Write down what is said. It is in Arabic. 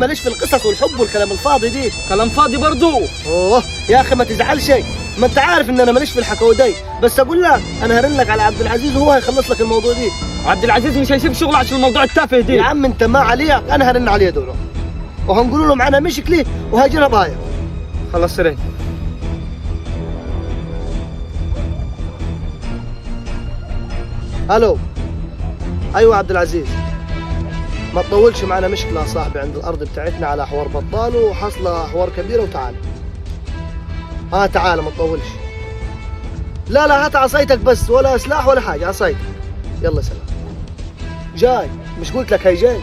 ماليش في القصص والحب والكلام الفاضي دي. كلام فاضي برضو. اوه يا اخي ما تزعلش شيء، ما انت عارف ان انا ماليش في الحكاوي دي، بس اقول لك انا هرن لك على عبد العزيز وهو هيخلص لك الموضوع دي. عبد العزيز مش هيسيب شغله عشان الموضوع التافه دي. يا عم انت ما عليك، انا هرن عليه دول وهنقول له معنا مشكله وهاجرها بايع. خلاص سرين. الو ايوه عبد العزيز، ما تطولش معنا مشكله يا صاحبي عند الارض بتاعتنا على حوار بطال وحصله حوار كبيره وتعال. تعال ما تطولش. لا هات عصايتك بس، ولا سلاح ولا حاجه، عصايتك. يلا سلام. جاي، مش قلت لك هي جاي؟